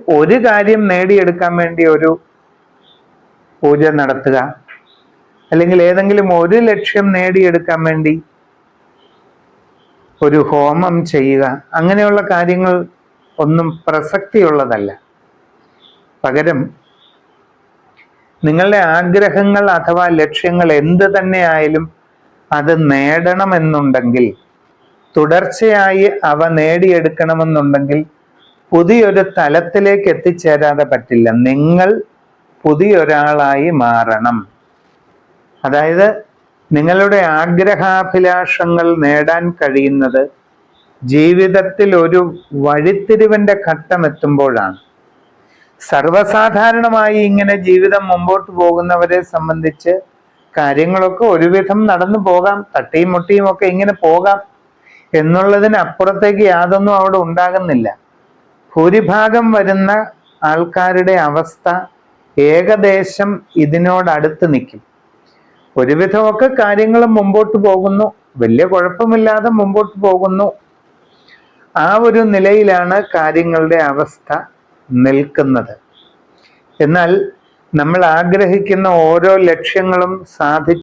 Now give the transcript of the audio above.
ഒരു കാര്യം നേടിയെടുക്കാൻ വേണ്ടി ഒരു പൂജ നടത്തുക, അല്ലെങ്കിൽ ഏതെങ്കിലും ഒരു ലക്ഷ്യം നേടിയെടുക്കാൻ വേണ്ടി ഒരു ഹോമം ചെയ്യുക, അങ്ങനെയുള്ള കാര്യങ്ങൾ ഒന്നും പ്രസക്തിയുള്ളതല്ല. പകരം നിങ്ങളുടെ ആഗ്രഹങ്ങൾ അഥവാ ലക്ഷ്യങ്ങൾ എന്ത് തന്നെയായാലും അത് നേടണമെന്നുണ്ടെങ്കിൽ, തുടർച്ചയായി അവ നേടിയെടുക്കണമെന്നുണ്ടെങ്കിൽ പുതിയൊരു തലത്തിലേക്ക് എത്തിച്ചേരാതെ പറ്റില്ല. നിങ്ങൾ പുതിയൊരാളായി മാറണം. അതായത് നിങ്ങളുടെ ആഗ്രഹാഭിലാഷങ്ങൾ നേടാൻ കഴിയുന്നത് ജീവിതത്തിൽ ഒരു വഴിത്തിരിവിൻ്റെ ഘട്ടം എത്തുമ്പോഴാണ്. സർവ്വസാധാരണമായി ഇങ്ങനെ ജീവിതം മുമ്പോട്ട് പോകുന്നവരെ സംബന്ധിച്ച് കാര്യങ്ങളൊക്കെ ഒരുവിധം നടന്നു പോകാം, തട്ടിയും മുട്ടിയും ഒക്കെ ഇങ്ങനെ പോകാം എന്നുള്ളതിനപ്പുറത്തേക്ക് യാതൊന്നും അവിടെ ഉണ്ടാകുന്നില്ല. ഭൂരിഭാഗം വരുന്ന ആൾക്കാരുടെ അവസ്ഥ ഏകദേശം ഇതിനോടടുത്ത് നിൽക്കും. ഒരുവിധമൊക്കെ കാര്യങ്ങൾ മുമ്പോട്ട് പോകുന്നു, വലിയ കുഴപ്പമില്ലാതെ മുമ്പോട്ട് പോകുന്നു. ആ ഒരു നിലയിലാണ് കാര്യങ്ങളുടെ അവസ്ഥ നിൽക്കുന്നത്. എന്നാൽ നമ്മൾ ആഗ്രഹിക്കുന്ന ഓരോ ലക്ഷ്യങ്ങളും